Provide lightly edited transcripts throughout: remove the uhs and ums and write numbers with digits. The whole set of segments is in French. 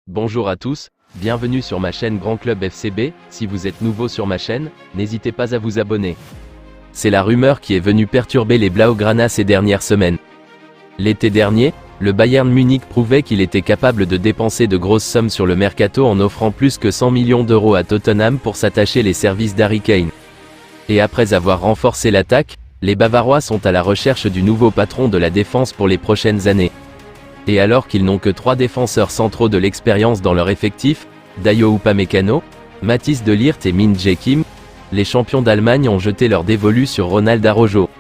Bonjour à tous, bienvenue sur ma chaîne Grand Club FCB. Si vous êtes nouveau sur ma chaîne, n'hésitez pas à vous abonner. C'est la rumeur qui est venue perturber les Blaugrana ces dernières semaines. L'été dernier, le Bayern Munich prouvait qu'il était capable de dépenser de grosses sommes sur le mercato en offrant plus que 100 millions d'euros à Tottenham pour s'attacher les services d'Harry Kane. Et après avoir renforcé l'attaque, les Bavarois sont à la recherche du nouveau patron de la défense pour les prochaines années. Et alors qu'ils n'ont que 3 défenseurs centraux de l'expérience dans leur effectif, Dayot Upamecano, Mathis de Ligt et Min Jae Kim, les champions d'Allemagne ont jeté leur dévolu sur Ronald Araujo.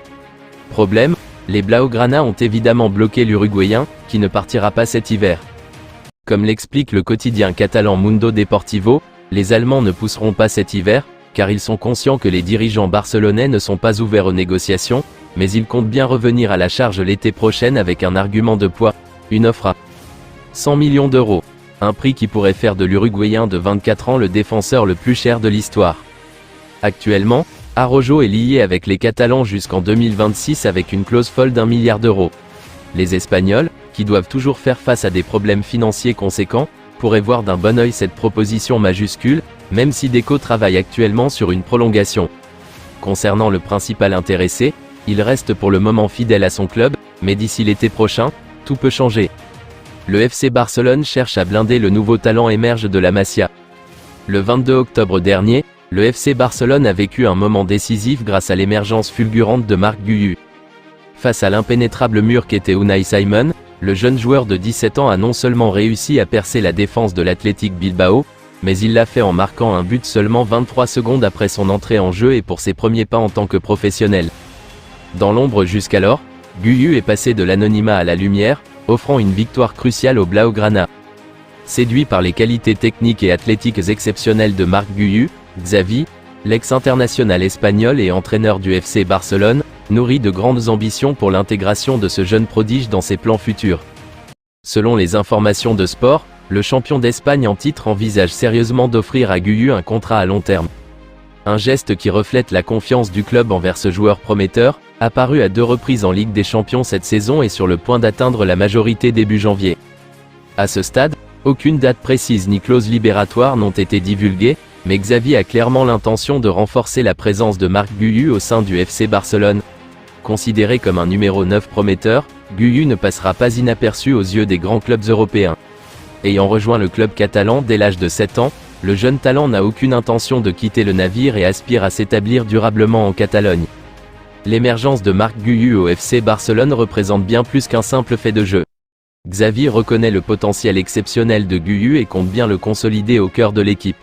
Problème, les Blaugrana ont évidemment bloqué l'Uruguayen, qui ne partira pas cet hiver. Comme l'explique le quotidien catalan Mundo Deportivo, les Allemands ne pousseront pas cet hiver, car ils sont conscients que les dirigeants barcelonais ne sont pas ouverts aux négociations, mais ils comptent bien revenir à la charge l'été prochain avec un argument de poids. Une offre à 100 millions d'euros, un prix qui pourrait faire de l'Uruguayen de 24 ans le défenseur le plus cher de l'histoire. Actuellement, Araujo est lié avec les Catalans jusqu'en 2026 avec une clause folle d'1 milliard d'euros. Les Espagnols, qui doivent toujours faire face à des problèmes financiers conséquents, pourraient voir d'un bon œil cette proposition majuscule, même si Deco travaille actuellement sur une prolongation. Concernant le principal intéressé, il reste pour le moment fidèle à son club, mais d'ici l'été prochain, tout peut changer. Le FC Barcelone cherche à blinder le nouveau talent émerge de la Masia. Le 22 octobre dernier, le FC Barcelone a vécu un moment décisif grâce à l'émergence fulgurante de Marc Guiu. Face à l'impénétrable mur qu'était Unai Simon, le jeune joueur de 17 ans a non seulement réussi à percer la défense de l'Athletic Bilbao, mais il l'a fait en marquant un but seulement 23 secondes après son entrée en jeu et pour ses premiers pas en tant que professionnel. Dans l'ombre jusqu'alors, Guiu est passé de l'anonymat à la lumière, offrant une victoire cruciale aux Blaugrana. Séduit par les qualités techniques et athlétiques exceptionnelles de Marc Guiu, Xavi, l'ex-international espagnol et entraîneur du FC Barcelone, nourrit de grandes ambitions pour l'intégration de ce jeune prodige dans ses plans futurs. Selon les informations de Sport, le champion d'Espagne en titre envisage sérieusement d'offrir à Guiu un contrat à long terme. Un geste qui reflète la confiance du club envers ce joueur prometteur, apparu à 2 reprises en Ligue des Champions cette saison et sur le point d'atteindre la majorité début janvier. À ce stade, aucune date précise ni clause libératoire n'ont été divulguées, mais Xavi a clairement l'intention de renforcer la présence de Marc Guiu au sein du FC Barcelone. Considéré comme un numéro 9 prometteur, Guiu ne passera pas inaperçu aux yeux des grands clubs européens. Ayant rejoint le club catalan dès l'âge de 7 ans, le jeune talent n'a aucune intention de quitter le navire et aspire à s'établir durablement en Catalogne. L'émergence de Marc Guiu au FC Barcelone représente bien plus qu'un simple fait de jeu. Xavi reconnaît le potentiel exceptionnel de Guiu et compte bien le consolider au cœur de l'équipe.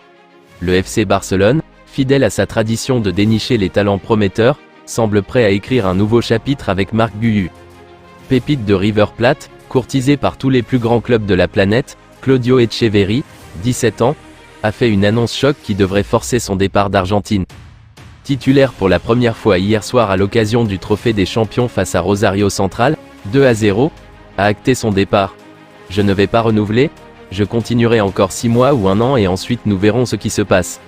Le FC Barcelone, fidèle à sa tradition de dénicher les talents prometteurs, semble prêt à écrire un nouveau chapitre avec Marc Guiu. Pépite de River Plate, courtisé par tous les plus grands clubs de la planète, Claudio Echeverri, 17 ans, a fait une annonce choc qui devrait forcer son départ d'Argentine. Titulaire pour la première fois hier soir à l'occasion du Trophée des Champions face à Rosario Central, 2-0, a acté son départ. « Je ne vais pas renouveler, je continuerai encore 6 mois ou 1 an et ensuite nous verrons ce qui se passe. »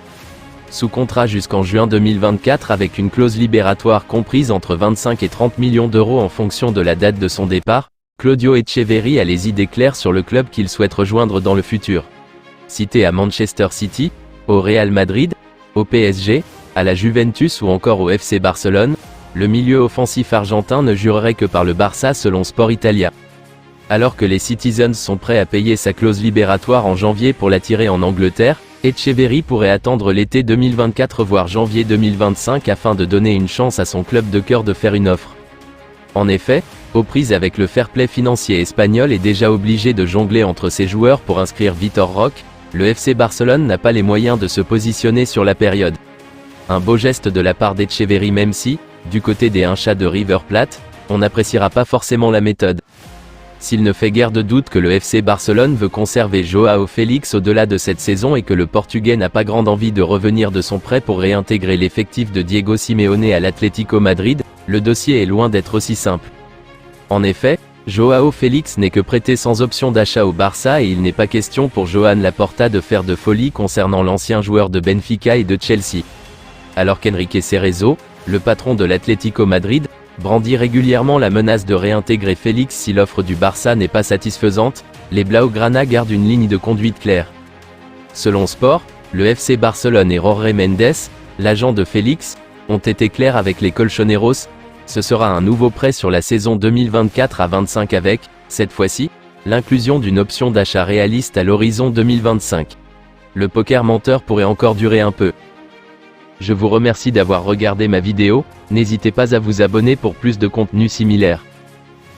Sous contrat jusqu'en juin 2024 avec une clause libératoire comprise entre 25 et 30 millions d'euros en fonction de la date de son départ, Claudio Echeverri a les idées claires sur le club qu'il souhaite rejoindre dans le futur. Cité à Manchester City, au Real Madrid, au PSG, à la Juventus ou encore au FC Barcelone, le milieu offensif argentin ne jurerait que par le Barça selon Sport Italia. Alors que les Citizens sont prêts à payer sa clause libératoire en janvier pour l'attirer en Angleterre, Echeverri pourrait attendre l'été 2024 voire janvier 2025 afin de donner une chance à son club de cœur de faire une offre. En effet, aux prises avec le fair play financier espagnol et déjà obligé de jongler entre ses joueurs pour inscrire Vitor Roque, le FC Barcelone n'a pas les moyens de se positionner sur la période. Un beau geste de la part d'Echeverri même si, du côté des hinchas de River Plate, on n'appréciera pas forcément la méthode. S'il ne fait guère de doute que le FC Barcelone veut conserver Joao Félix au-delà de cette saison et que le Portugais n'a pas grande envie de revenir de son prêt pour réintégrer l'effectif de Diego Simeone à l'Atlético Madrid, le dossier est loin d'être aussi simple. En effet, Joao Félix n'est que prêté sans option d'achat au Barça et il n'est pas question pour Joan Laporta de faire de folie concernant l'ancien joueur de Benfica et de Chelsea. Alors qu'Enrique Cerezo, le patron de l'Atlético Madrid, brandit régulièrement la menace de réintégrer Félix si l'offre du Barça n'est pas satisfaisante, les Blaugrana gardent une ligne de conduite claire. Selon Sport, le FC Barcelone et Jorge Mendes, l'agent de Félix, ont été clairs avec les Colchoneros. Ce sera un nouveau prêt sur la saison 2024 à 25 avec, cette fois-ci, l'inclusion d'une option d'achat réaliste à l'horizon 2025. Le poker menteur pourrait encore durer un peu. Je vous remercie d'avoir regardé ma vidéo, n'hésitez pas à vous abonner pour plus de contenu similaire.